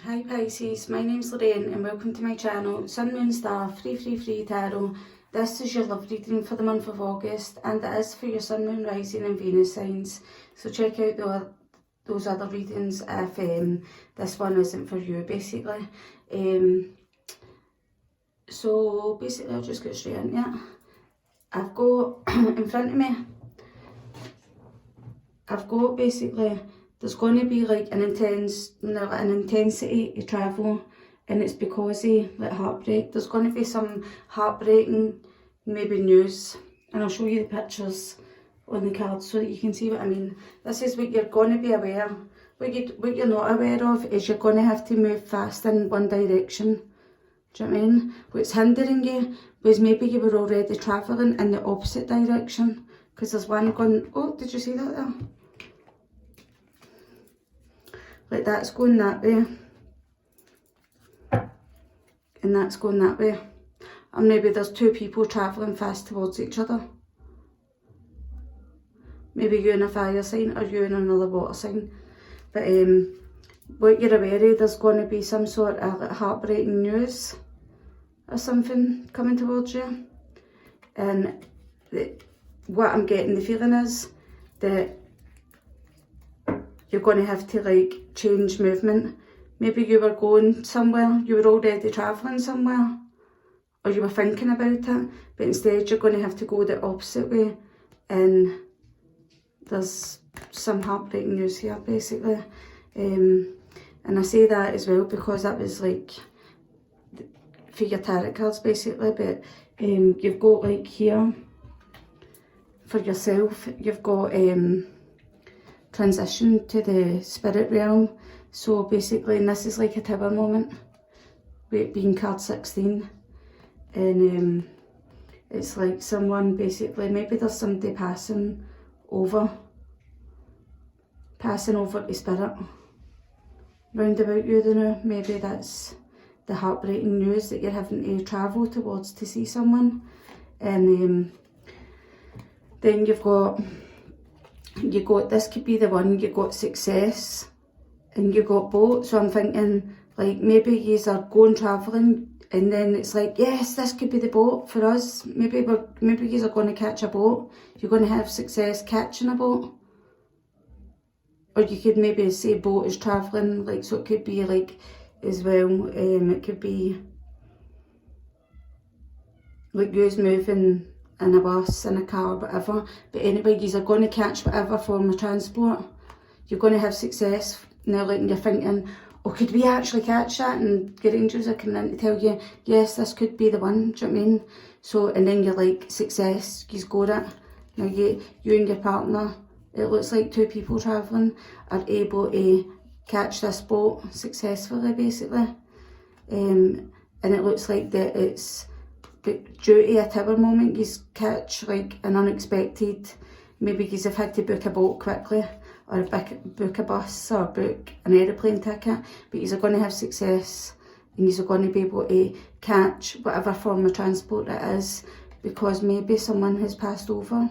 Hi Pisces, my name's Lorraine and welcome to my channel, Sun, Moon, Star, Free Tarot. This is your love reading for the month of August and it is for your Sun, Moon, Rising and Venus signs. So check out those other readings if this one isn't for you basically. So basically I'll just get straight into it. I've got in front of me, I've got basically, there's going to be like an intensity to travel, and it's because of like heartbreak. There's going to be some heartbreaking maybe news, and I'll show you the pictures on the cards so that you can see what I mean. This is what you're going to be aware. What you're not aware of is you're going to have to move fast in one direction. Do you know what I mean? What's hindering you was maybe you were already travelling in the opposite direction, because there's one going, oh, did you see that there? Like that's going that way, and that's going that way. Or maybe there's two people travelling fast towards each other. Maybe you in a fire sign or you in another water sign. But what you're aware of, there's going to be some sort of like heartbreaking news or something coming towards you. And what I'm getting the feeling is that you're going to have to like change movement. Maybe you were going somewhere, you were already travelling somewhere, or you were thinking about it, but instead you're going to have to go the opposite way, and there's some heartbreaking news here basically. And I say that as well because that was like for your tarot cards basically, but you've got like here for yourself, you've got transition to the spirit realm. So basically, and this is like a tower moment with it being card 16, and it's like someone basically, maybe there's somebody passing over to spirit round about you, you know. Maybe that's the heartbreaking news that you're having to travel towards to see someone. And then you got this could be the one, you got success and you got boat. So I'm thinking like maybe yous are going travelling and then it's like, yes, this could be the boat for us. Maybe yous are going to catch a boat. You're going to have success catching a boat. Or you could maybe say boat is travelling, like, so it could be like as well, it could be like yous moving in a bus, in a car, whatever. But anyway, you're going to catch whatever form of transport. You're going to have success. Now, like, you're thinking, oh, could we actually catch that? And your angels are coming in to tell you, yes, this could be the one, do you know what I mean? So, and then you're like, success, you've got it. Now, you and your partner, it looks like two people travelling, are able to catch this boat successfully, basically. And it looks like that it's, but due to a tower moment, you catch like an unexpected, maybe you have had to book a boat quickly, or book a bus, or book an aeroplane ticket, but you're going to have success, and you're going to be able to catch whatever form of transport it is, because maybe someone has passed over,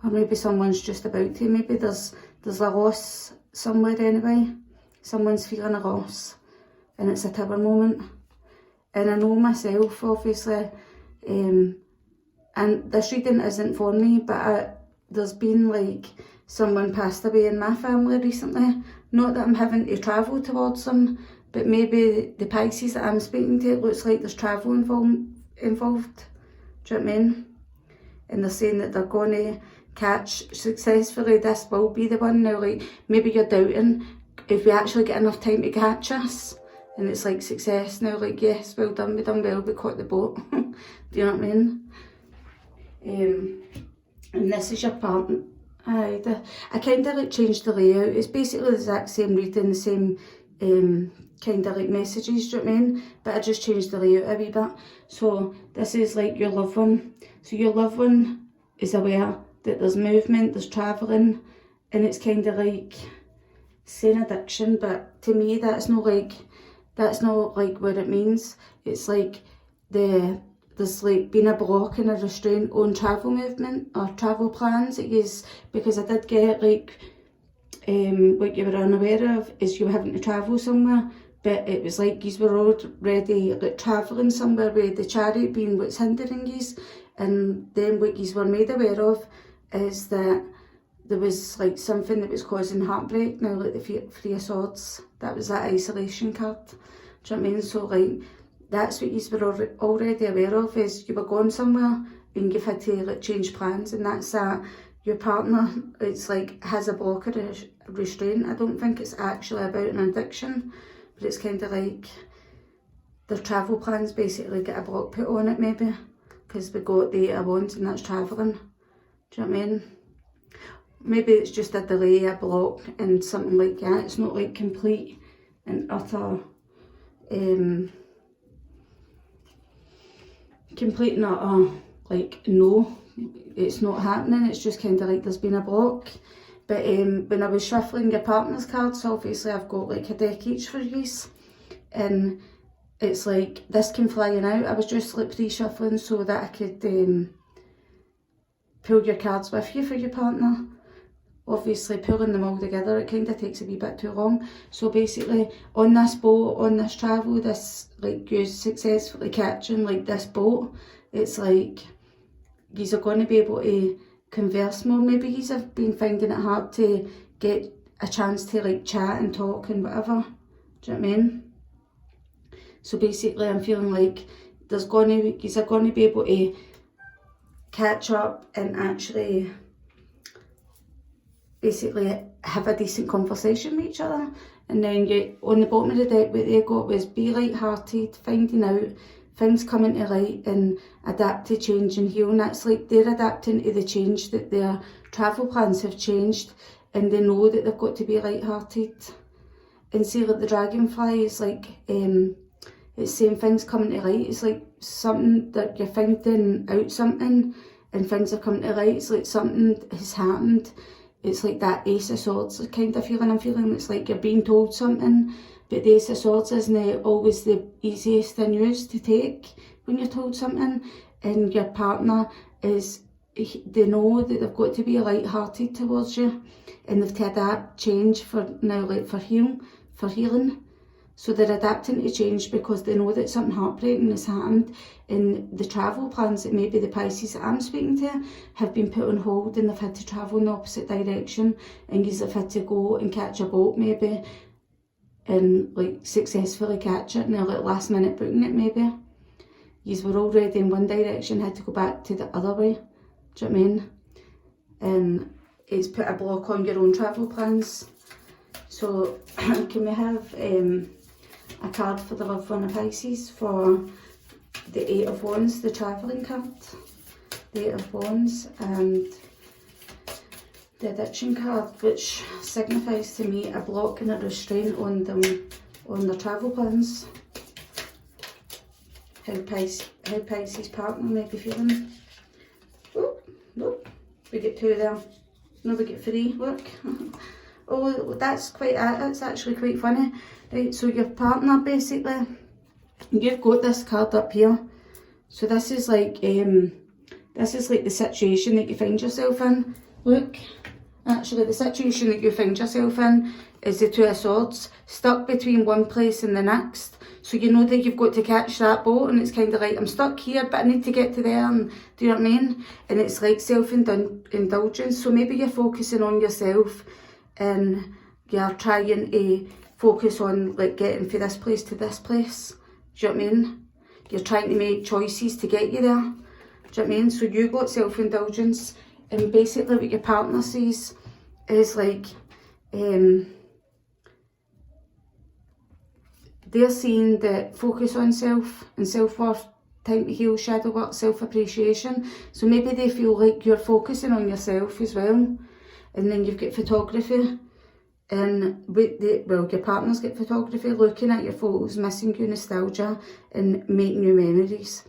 or maybe someone's just about to, maybe there's a loss somewhere anyway, someone's feeling a loss, and it's a tower moment. And I know myself, obviously, and this reading isn't for me, but there's been like someone passed away in my family recently. Not that I'm having to travel towards them, but maybe the Pisces that I'm speaking to, it looks like there's travel involved. Do you know what I mean? And they're saying that they're going to catch successfully, this will be the one. Now, like, maybe you're doubting if we actually get enough time to catch us. And it's like success now, like, yes, well done, we done well, we caught the boat. Do you know what I mean? And this is your partner. I kind of like changed the layout. It's basically the exact same reading, the same kind of like messages, do you know what I mean? But I just changed the layout a wee bit. So this is like your loved one. So your loved one is aware that there's movement, there's travelling, and it's kind of like saying addiction, but to me that's not like what it means. It's like there's like been a block and a restraint on travel movement or travel plans. It is, because I did get like what you were unaware of is you were having to travel somewhere, but it was like you were already like travelling somewhere with the chariot being what's hindering you, and then what you were made aware of is that there was like something that was causing heartbreak. Now, like the Three of Swords, that was that isolation card. Do you know what I mean? So like that's what you were already aware of, is you were going somewhere and you've had to like change plans, and that's that. Your partner, it's like, has a block or a restraint. I don't think it's actually about an addiction, but it's kind of like their travel plans basically get a block put on it, maybe, because we got the Eight of Wands and that's travelling. Do you know what I mean? Maybe it's just a delay, a block, and something like that. It's not like complete and utter, complete and utter, like, no, it's not happening. It's just kind of like there's been a block. But when I was shuffling your partner's cards, obviously I've got like a deck each for you, and it's like this came flying out. I was just like pre-shuffling so that I could pull your cards with you for your partner. Obviously pulling them all together, it kind of takes a wee bit too long. So basically on this boat, on this travel, this like you successfully catching like this boat, it's like you are going to be able to converse more. Maybe you have been finding it hard to get a chance to like chat and talk and whatever. Do you know what I mean? So basically I'm feeling like you are going to be able to catch up and actually basically have a decent conversation with each other. And then you, on the bottom of the deck, what they got was be light-hearted, finding out things coming to light, and adapt to change and heal. And that's like they're adapting to the change, that their travel plans have changed, and they know that they've got to be light-hearted. And see, like the dragonfly is like, it's saying things coming to light. It's like something that you're finding out something and things are coming to light. It's like something has happened. It's like that Ace of Swords kind of feeling I'm feeling. It's like you're being told something, but the Ace of Swords isn't always the easiest news to take when you're told something. And your partner is, they know that they've got to be light-hearted towards you, and they've to adapt, change for now, like for healing. So they're adapting to change because they know that something heartbreaking has happened, and the travel plans that maybe the Pisces that I'm speaking to have been put on hold, and they've had to travel in the opposite direction, and you've had to go and catch a boat maybe, and like successfully catch it, and they're like last minute booking it maybe. You were already in one direction, had to go back to the other way. Do you know what I mean? And it's put a block on your own travel plans. So can we have a card for the loved one of Pisces for the Eight of Wands, the travelling card, the Eight of Wands, and the addiction card, which signifies to me a block and a restraint on them, on their travel plans. How Pisces partner may be feeling. Oh, look, we get two there. No, we get three, look. Oh, that's actually quite funny. Right, so your partner basically, you've got this card up here. So this is like the situation that you find yourself in. Look, actually the situation that you find yourself in is the Two of Swords, stuck between one place and the next. So you know that you've got to catch that boat, and it's kind of like, I'm stuck here but I need to get to there, and do you know what I mean? And it's like self-indulgence. So maybe you're focusing on yourself and you're trying to focus on like getting from this place to this place. Do you know what I mean? You're trying to make choices to get you there. Do you know what I mean? So you got self-indulgence, and basically what your partner sees is like, they're seeing that focus on self and self-worth, time to heal, shadow work, self-appreciation. So maybe they feel like you're focusing on yourself as well. And then you've got photography, and your partner's got photography, looking at your photos, missing you, nostalgia, and making new memories.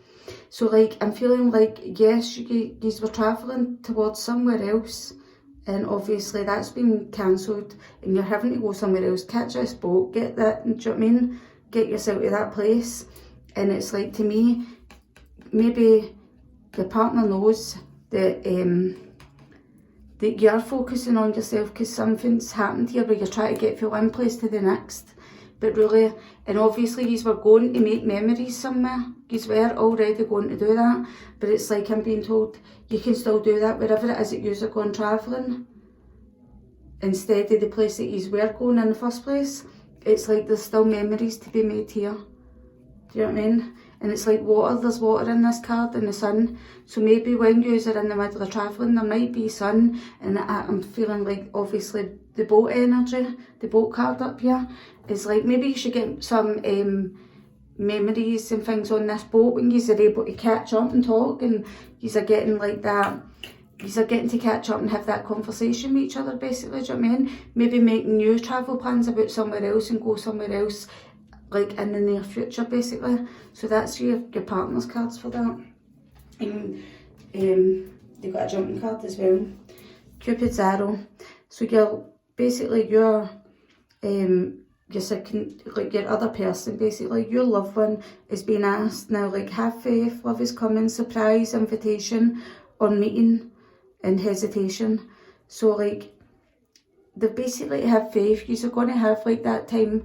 So like, I'm feeling like, yes, you were travelling towards somewhere else, and obviously that's been cancelled, and you're having to go somewhere else, catch this boat, get that, do you know what I mean? Get yourself to that place. And it's like, to me, maybe the partner knows that that you're focusing on yourself because something's happened here where you're trying to get from one place to the next. But really, and obviously you were going to make memories somewhere. You were already going to do that. But it's like I'm being told you can still do that wherever it is that you're going travelling. Instead of the place that you were going in the first place. It's like there's still memories to be made here. Do you know what I mean? And it's like water, there's water in this card and the sun. So maybe when you are in the middle of travelling, there might be sun. And I'm feeling like obviously the boat energy, the boat card up here, is like maybe you should get some memories and things on this boat when you are able to catch up and talk, and you are getting like that. You are getting to catch up and have that conversation with each other basically, do you know what I mean? Maybe make new travel plans about somewhere else and go somewhere else like in the near future basically. So that's your partner's cards for that. And they've got a jumping card as well. Cupid's arrow. So you're basically your second, like your other person basically, your loved one is being asked now, like have faith, love is coming, surprise, invitation, or meeting and hesitation. So like they basically have faith. You're going to have like that time,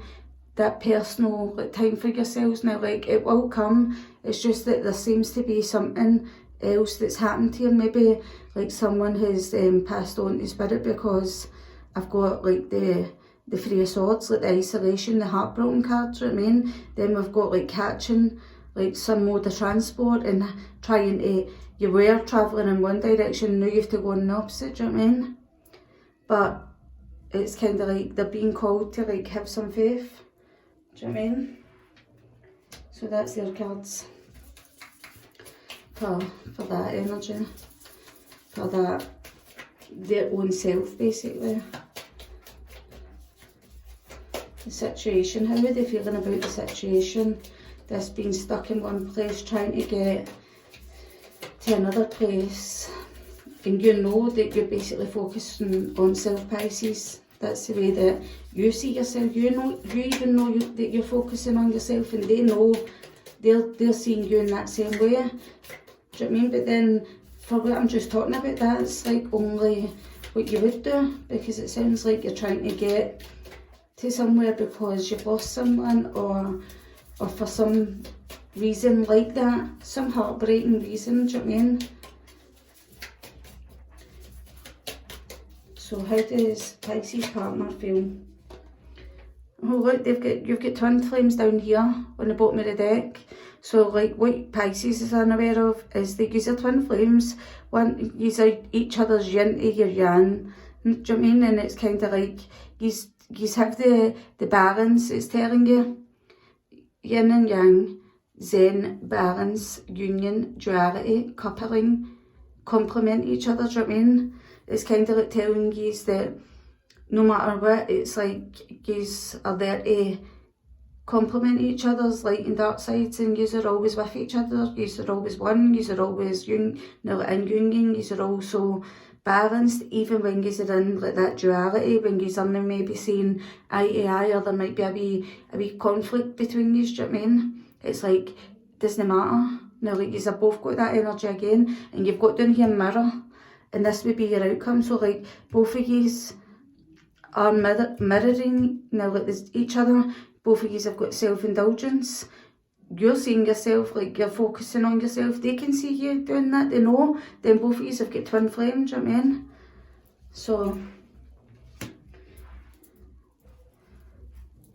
that personal like time for yourselves now. Like it will come. It's just that there seems to be something else that's happened here. Maybe like someone has passed on to spirit, because I've got like the Three of Swords, like the isolation, the heartbroken cards, you know what I mean? Then we've got like catching like some mode of transport and trying to, you were travelling in one direction, now you have to go in the opposite, do you know what I mean? But it's kind of like they're being called to like have some faith, do you know what I mean? So that's their cards for that energy, for that, their own self basically. The situation, how are they feeling about the situation? This being stuck in one place, trying to get to another place. And you know that you're basically focusing on self, Pisces. That's the way that you see yourself. You know, you even know that you're focusing on yourself, and they know they're seeing you in that same way. Do you know what I mean? But then for what I'm just talking about, that's like only what you would do, because it sounds like you're trying to get to somewhere because you've lost someone, or for some reason like that, some heartbreaking reason, do you know what I mean? So how does Pisces partner feel? Oh look, you've got twin flames down here on the bottom of the deck. So like what Pisces is unaware of is they use their twin flames, one use each other's yin to your yang, do you know what I mean? And it's kind of like you have the balance. It's telling you yin and yang, zen, balance, union, duality, coupling, complement each other, do you know what I mean? It's kind of like telling you that no matter what, it's like you are there to complement each other's light and dark sides, and you are always with each other. You are always one, you are always in union, you are also balanced, even when you are in like that duality, when you are maybe seeing eye to eye, or there might be a wee conflict between you, do you know what I mean? It's like, doesn't matter. Now like you have both got that energy again, and you've got down here mirror, and this would be your outcome. So like both of you are mirroring now like this, each other. Both of you have got self-indulgence. You're seeing yourself, like you're focusing on yourself. They can see you doing that, they know. Then both of you have got twin flames, do you know what I mean? So,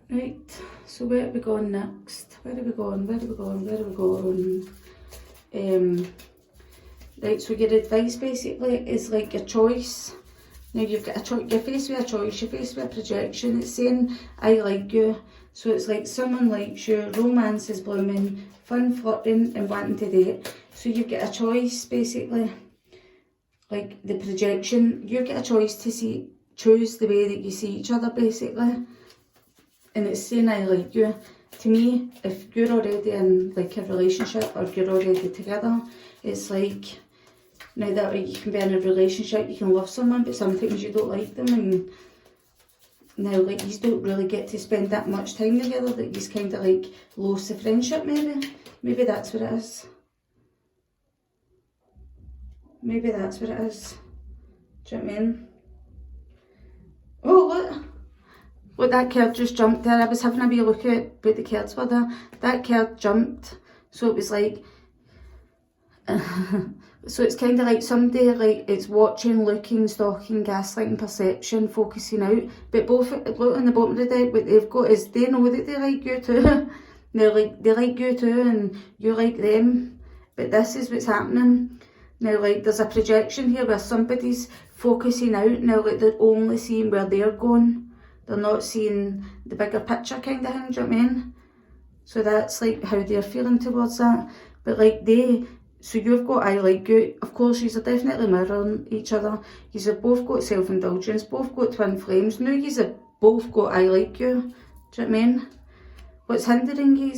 right, so where are we going next? Where are we going? Right, so your advice basically is like your choice. Now you've got a choice, you're faced with a choice, you're faced with a projection. It's saying, I like you. So it's like someone likes you, romance is blooming, fun flirting and wanting to date. So you've got a choice basically. Like the projection, you get a choice to choose the way that you see each other basically. And it's saying, I like you. To me, if you're already in like a relationship, or you're already together, it's like, now that you can be in a relationship, you can love someone, but sometimes you don't like them, and now like you don't really get to spend that much time together, that you kind of like lose the friendship maybe that's what it is. Maybe that's what it is. Do you know what I mean? Oh, look. Look, that card just jumped there. I was having a wee look at what the cards were there. That card jumped. So it was like... so it's kind of like somebody, like, it's watching, looking, stalking, gaslighting, perception, focusing out. But both, look on the bottom of the deck, what they've got is they know that they like you too. They like you too, and you like them. But this is what's happening. Now, like, there's a projection here where somebody's focusing out. Now, like, they're only seeing where they're going. They're not seeing the bigger picture kind of thing, do you know what I mean? So that's, like, how they're feeling towards that. But, like, so you've got I like you. Of course, you're definitely mirroring each other. You've both got self-indulgence, both got twin flames. Now you've both got I like you. Do you know what I mean? What's hindering you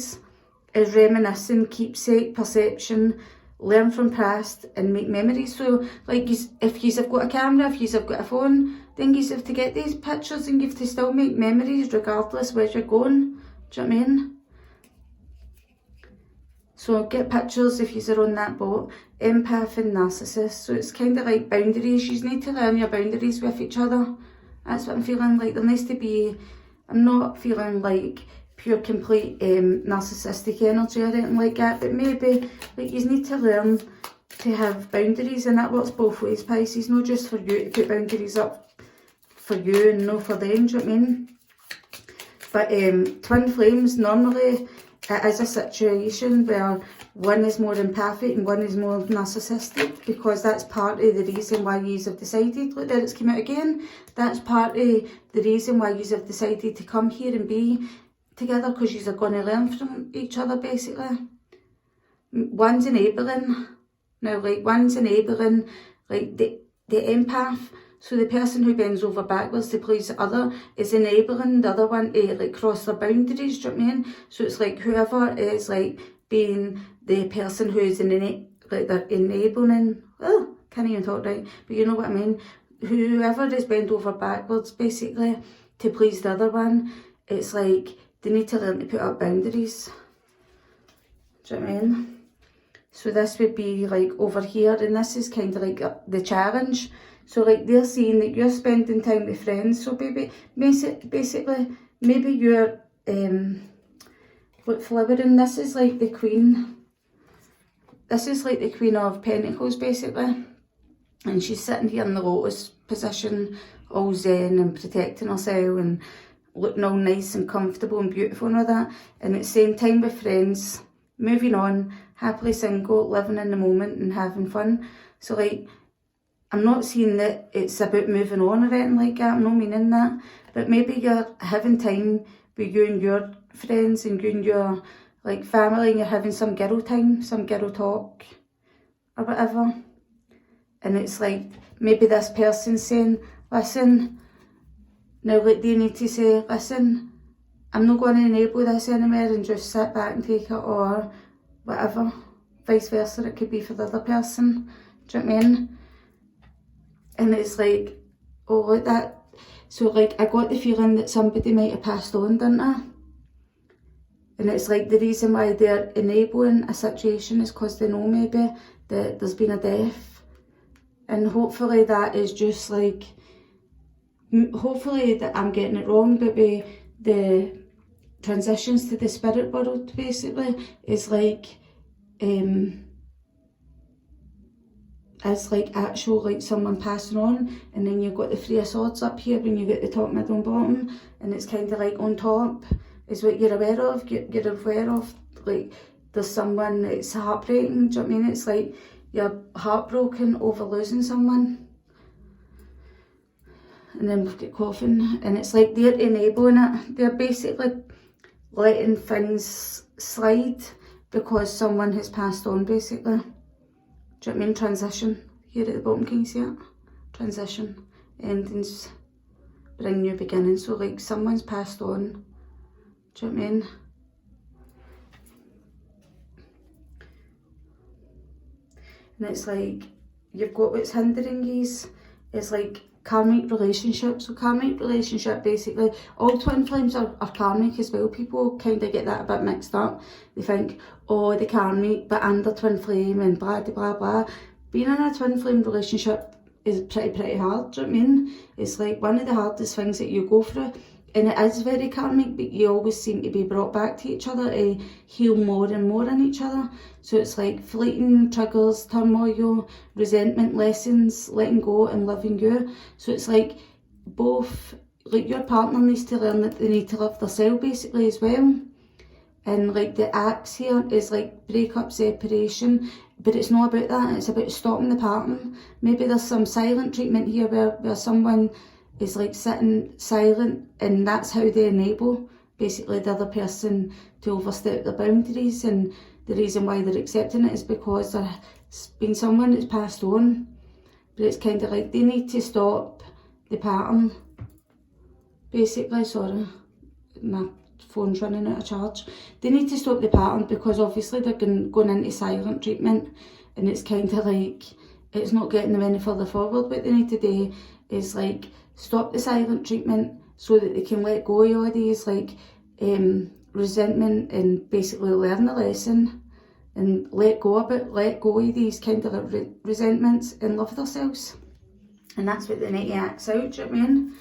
is reminiscing, keepsake, perception, learn from past and make memories. So, like, if you've got a camera, if you've got a phone, then you have to get these pictures and you have to still make memories regardless where you're going. Do you know what I mean? So get pictures if you're on that boat. Empath and narcissist. So it's kind of like boundaries. You need to learn your boundaries with each other. That's what I'm feeling like. There needs to be... I'm not feeling like pure complete narcissistic energy or anything like that. But maybe like you need to learn to have boundaries, and that works both ways, Pisces. Not just for you to put boundaries up for you and no for them. Do you know what I mean? But twin flames, normally it is a situation where one is more empathic and one is more narcissistic, because that's part of the reason why you have decided, look there it's come out again, that's part of the reason why you have decided to come here and be together, because you're going to learn from each other basically. One's enabling, now like one's enabling like the empath. So the person who bends over backwards to please the other is enabling the other one to like cross their boundaries, do you know what I mean? So it's like whoever is like being the person who is like they're enabling, oh, can't even talk right, but you know what I mean? Whoever is bent over backwards basically to please the other one, it's like they need to learn to put up boundaries. Do you know what I mean? So this would be like over here, and this is kind of like the challenge. So like they're seeing that you're spending time with friends. So baby, basically, maybe you're flowering. This is like the queen. This is like the Queen of Pentacles basically. And she's sitting here in the lotus position, all zen and protecting herself and looking all nice and comfortable and beautiful and all that. And it's saying time with friends, moving on, happily single, living in the moment and having fun. So like, I'm not seeing that it's about moving on or anything like that, I'm not meaning that. But maybe you're having time with you and your friends and you and your like family, and you're having some girl time, some girl talk or whatever. And it's like, maybe this person's saying, listen, now like they need to say, listen, I'm not going to enable this anymore and just sit back and take it, or whatever. Vice versa, it could be for the other person. Do you know what I mean? And it's like, oh, like that. So like, I got the feeling that somebody might have passed on, didn't I? And it's like the reason why they're enabling a situation is because they know maybe that there's been a death. And hopefully that is just like, hopefully that I'm getting it wrong, but the transitions to the spirit world basically is like, it's like actual like someone passing on, and then you've got the Three of Swords up here when you get the top, middle and bottom, and it's kind of like on top is what you're aware of, you're aware of, like there's someone that's heartbreaking, do you know what I mean? It's like you're heartbroken over losing someone. And then we've got coughing, and it's like they're enabling it, they're basically letting things slide because someone has passed on basically. Do you know what I mean? Transition. Here at the bottom, can you see it? Transition. Endings bring new beginnings. So like someone's passed on. Do you know what I mean? And it's like, you've got what's hindering you is like karmic relationships. So karmic relationship basically, all twin flames are karmic as well. People kind of get that a bit mixed up. They think, oh, the karmic, but I'm the twin flame and blah, blah, blah, blah. Being in a twin flame relationship is pretty hard, do you know what I mean? It's like one of the hardest things that you go through, and it is very karmic, but you always seem to be brought back to each other to heal more and more in each other. So it's like fleeting triggers, turmoil, resentment, lessons, letting go and loving you. So it's like both, like your partner needs to learn that they need to love themselves basically as well. And like the axe here is like breakup, separation, but it's not about that, it's about stopping the pattern. Maybe there's some silent treatment here where someone is like sitting silent, and that's how they enable basically the other person to overstep their boundaries, and the reason why they're accepting it is because there's been someone that's passed on. But it's kind of like they need to stop the pattern basically. Sorry, my phone's running out of charge. They need to stop the pattern because obviously they're going into silent treatment, and it's kind of like it's not getting them any further forward. What they need to do is like stop the silent treatment so that they can let go of all these like resentment, and basically learn the lesson and let go of these kind of like resentments and love themselves. And that's what they need to act out, do you know what I mean?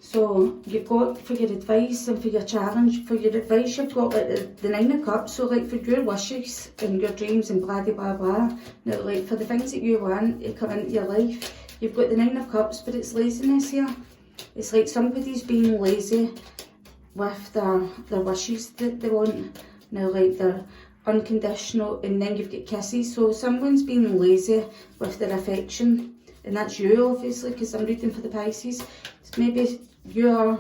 So you've got for your advice and for your challenge, for your advice you've got like the 9 of Cups, so like for your wishes and your dreams and blah blah blah. Now like for the things that you want to come into your life, you've got the 9 of Cups, but it's laziness here. It's like somebody's being lazy with their wishes that they want. Now like they're unconditional, and then you've got kisses, so someone's being lazy with their affection, and that's you obviously, because I'm reading for the Pisces. It's maybe you know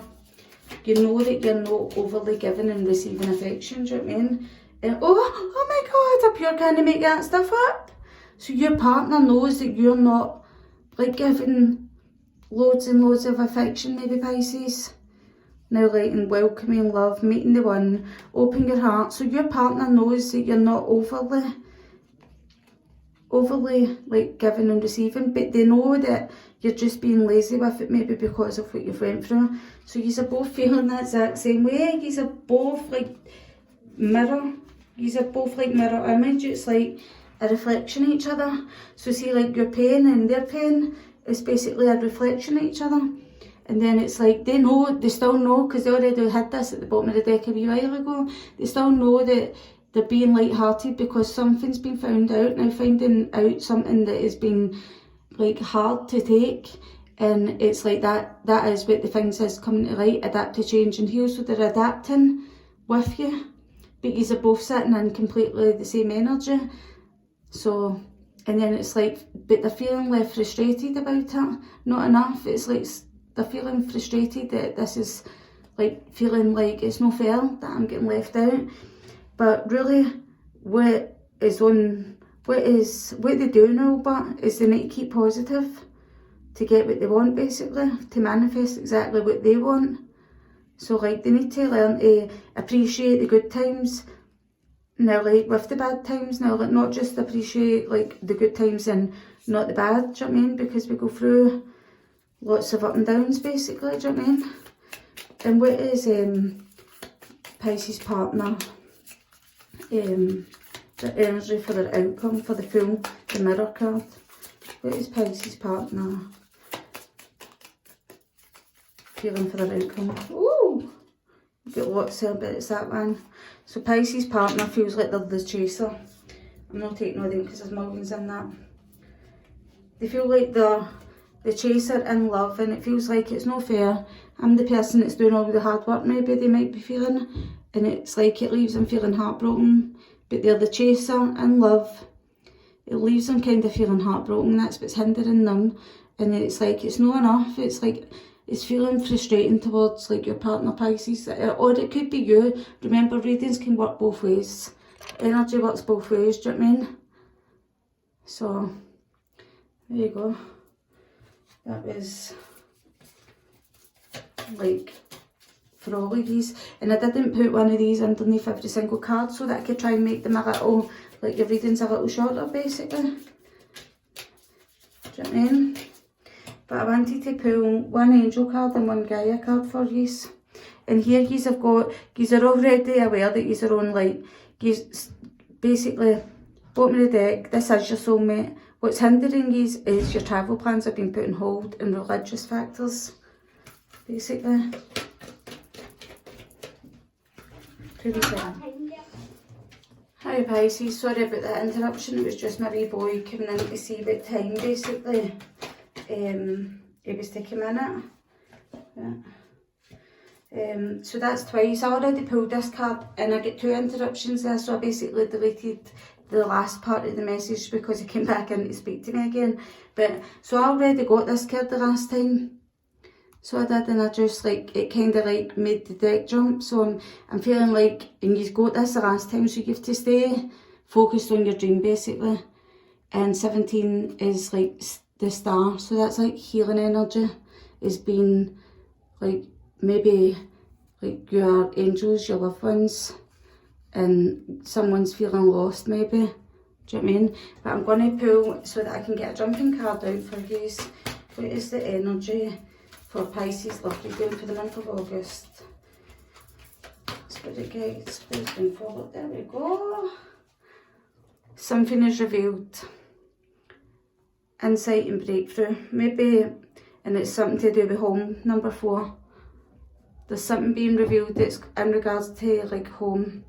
that you're not overly giving and receiving affection, do you know what I mean? And oh my god, up you're kind of make that stuff up. So your partner knows that you're not like giving loads and loads of affection, maybe Pisces. Now like in welcoming love, meeting the one, open your heart. So your partner knows that you're not overly like giving and receiving, but they know that you're just being lazy with it, maybe because of what you've went through. So you're both feeling that exact same way. You're both like mirror. You're both like mirror image. It's like a reflection of each other. So see like your pain and their pain is basically a reflection of each other. And then it's like they know, they still know, because they already had this at the bottom of the deck a wee while ago. They still know that they're being light-hearted because something's been found out. Now finding out something that has been like hard to take, and it's like that is what the things is coming to light, adapt to change and heal. So they're adapting with you, but you're both sitting in completely the same energy. So, and then it's like, but they're feeling left frustrated about it, not enough. It's like they're feeling frustrated that this is like feeling like it's no fair that I'm getting left out. But really what they do know but is they need to keep positive to get what they want, basically, to manifest exactly what they want. So like they need to learn to appreciate the good times now, like with the bad times now, like not just appreciate like the good times and not the bad, do you know what I mean? Because we go through lots of up and downs basically, do you know what I mean? And what is Pisces partner, the energy for their outcome, for the Fool, the Mirror card? What is Pisces partner feeling for their outcome? Ooh, you've got lots there, but it's that one. So Pisces partner feels like they're the chaser. I'm not taking all them because there's millions in that. They feel like they're the chaser in love, and it feels like it's not fair. I'm the person that's doing all the hard work, maybe they might be feeling, and it's like it leaves them feeling heartbroken, but they're the chaser in love. It leaves them kind of feeling heartbroken. That's what's hindering them, and it's like it's not enough. It's like it's feeling frustrating towards like your partner Pisces, or it could be you. Remember, readings can work both ways. Energy works both ways, do you know what I mean? So there you go. That was like for all of these, and I didn't put one of these underneath every single card so that I could try and make them a little, like your readings a little shorter basically. Do you know what I mean? But I wanted to pull one angel card and one Gaia card for you. And here you have got, you are already aware that you are on like, basically, bottom of the deck, this is your soulmate. What's hindering you is your travel plans have been put on hold and religious factors, basically. Hi Pisces, sorry about that interruption, it was just my wee boy coming in to see what time basically. He was taking a minute. Yeah. So that's twice. I already pulled this card and I get 2 interruptions there, so I basically deleted the last part of the message because he came back in to speak to me again. But so I already got this card the last time. So I did, and I just like, it kind of like made the deck jump. So I'm feeling like, and you've got this the last time, so you have to stay focused on your dream basically. And 17 is like the star, so that's like healing energy. Is being like, maybe like your angels, your loved ones, and someone's feeling lost maybe. Do you know what I mean? But I'm going to pull so that I can get a jumping card out for you. What is the energy for Pisces love reading for the month of August? Spirit guides, please bring forward. There we go. Something is revealed. Insight and breakthrough. Maybe, and it's something to do with home, number 4. There's something being revealed that's in regards to like home.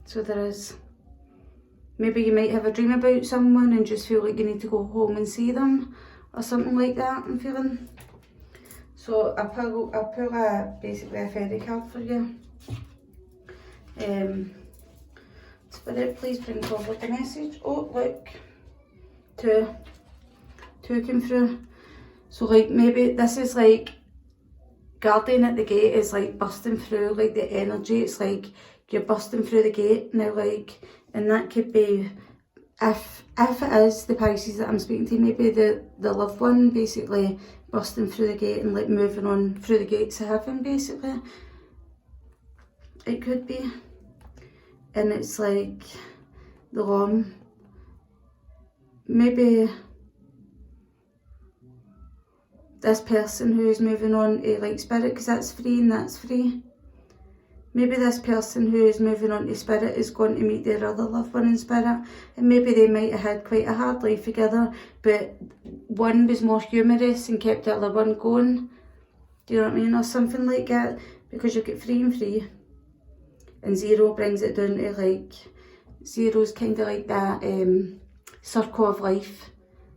So there is. Maybe you might have a dream about someone and just feel like you need to go home and see them, or something like that, I'm feeling. So I'll pull basically a fairy card for you. Spirit, please bring forward the message. Oh, look. 2 came through. So like maybe this is like guardian at the gate is like busting through, like the energy, it's like you're busting through the gate now, like, and that could be, if it is the Pisces that I'm speaking to, maybe the loved one basically busting through the gate and like moving on through the gates of heaven basically. It could be. And it's like the Lamb. Maybe this person who is moving on to like spirit, because that's free and that's free. Maybe this person who is moving on to spirit is going to meet their other loved one in spirit, and maybe they might have had quite a hard life together, but one was more humorous and kept the other one going. Do you know what I mean? Or something like that, because you've got 3 and 3. And 0 brings it down to like, 0's kind of like that circle of life.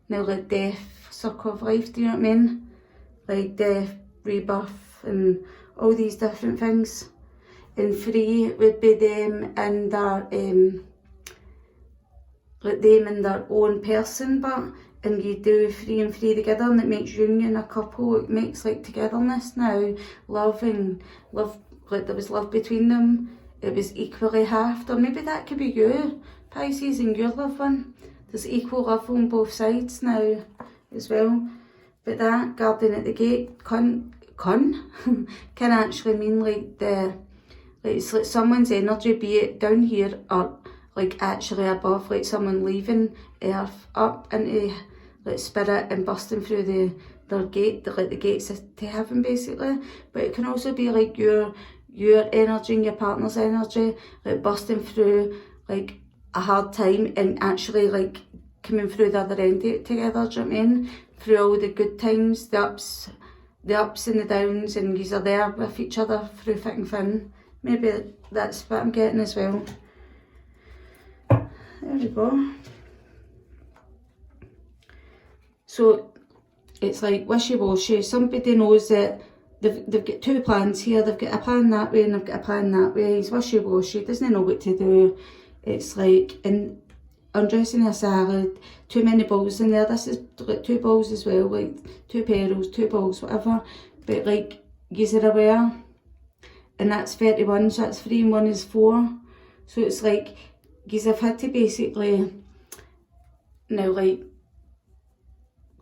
Now like death, circle of life, do you know what I mean? Like death, rebirth, and all these different things. And 3 would be them and their like them and their own person, but and you do 3 and 3 together, and it makes union a couple. It makes like togetherness now, love, like there was love between them. It was equally halved, or maybe that could be you, Pisces, and your loved one. There's equal love on both sides now as well. But that guardian at the gate can actually mean like it's like someone's energy, be it down here or like actually above, like someone leaving earth up into like spirit and busting through their gate, the gates to heaven basically. But it can also be like your energy and your partner's energy, like busting through like a hard time and actually like coming through the other end of it together, do you know what I mean? Through all the good times, the ups and the downs, and you're there with each other through thick and thin. Maybe that's what I'm getting as well. There we go. So it's like wishy-washy. Somebody knows that they've got 2 plans here. They've got a plan that way and they've got a plan that way. He's wishy-washy, doesn't know what to do. It's like, and undressing a salad, too many balls in there. This is like 2 balls as well, like 2 pearls, 2 balls, whatever. But like, you're aware. And that's 31, so that's 3 and 1 is 4. So it's like, you've had to basically now like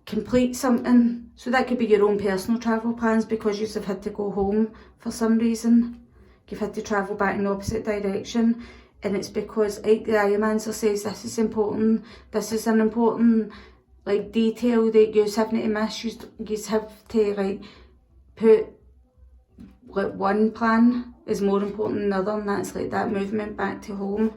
complete something. So that could be your own personal travel plans, because you've had to go home for some reason. You've had to travel back in the opposite direction. And it's because like the Iomancer says, this is important. This is an important like detail that you haven't to miss. You have to like put like one plan is more important than the other, and that's like that movement back to home.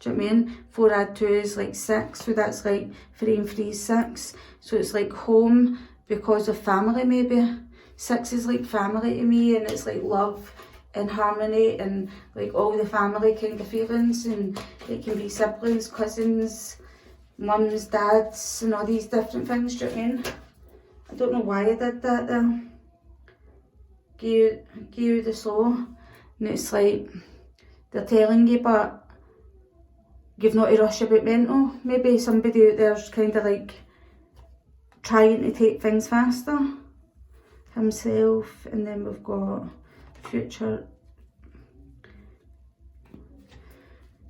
Do you know what I mean? 4 add 2 is like 6, so that's like 3 and 3 is 6. So it's like home because of family maybe. 6 is like family to me, and it's like love and harmony and like all the family kind of feelings, and it can be siblings, cousins, mums, dads, and all these different things. Do you know what I mean? I don't know why I did that there. Give you the slow, and it's like they're telling you, but you've not to rush about mental. Maybe somebody out there's kind of like trying to take things faster. Himself, and then we've got future.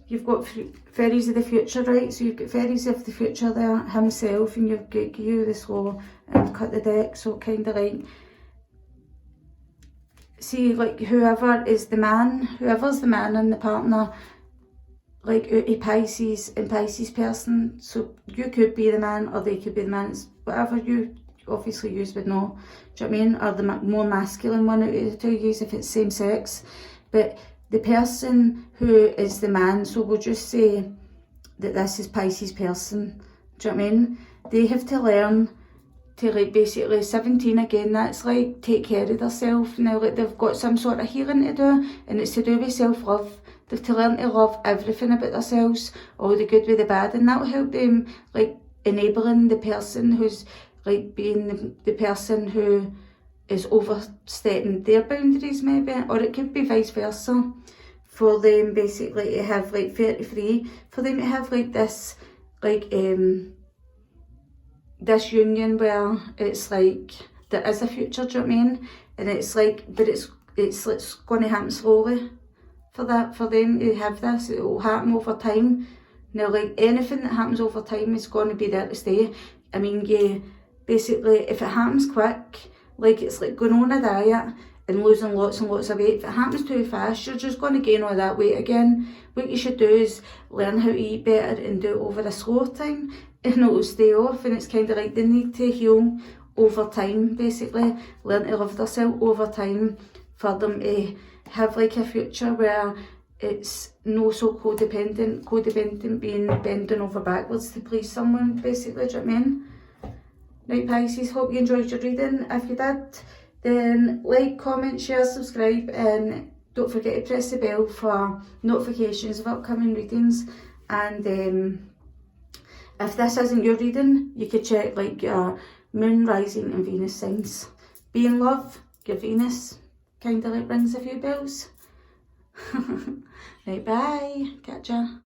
You've got fairies of the future, right? So you've got fairies of the future there, himself, and you've got you, the slow, and cut the deck. So kind of like, see, like whoever's the man and the partner, like out of Pisces and Pisces person. So you could be the man or they could be the man. It's whatever you obviously use would know. Do you know what I mean? Or the more masculine one out of the two use if it's same sex. But the person who is the man, so we'll just say that this is Pisces person. Do you know what I mean? They have to learn to like basically 17 again, that's like take care of themselves. Now like they've got some sort of healing to do, and it's to do with self-love. They've to learn to love everything about themselves, all the good with the bad, and that will help them like enabling the person who's like being the person who is overstepping their boundaries maybe, or it could be vice versa. For them basically to have like 33, for them to have like this like this union where it's like there is a future, do you know what I mean? And it's like, but it's going to happen slowly for them to have this. It will happen over time. Now like anything that happens over time is going to be there to stay. I mean, yeah, basically if it happens quick, like it's like going on a diet and losing lots and lots of weight. If it happens too fast, you're just going to gain all that weight again. What you should do is learn how to eat better and do it over a slow time, and it'll stay off. And it's kind of like they need to heal over time, basically. Learn to love themselves over time for them to have like a future where it's no so codependent being bending over backwards to please someone, basically. Do you know what I mean? Right, Pisces, hope you enjoyed your reading. If you did, then like, comment, share, subscribe, and don't forget to press the bell for notifications of upcoming readings. And if this isn't your reading, you could check like your moon, rising and Venus signs. Be in love, your Venus kind of like rings a few bells. Right, bye, catch ya.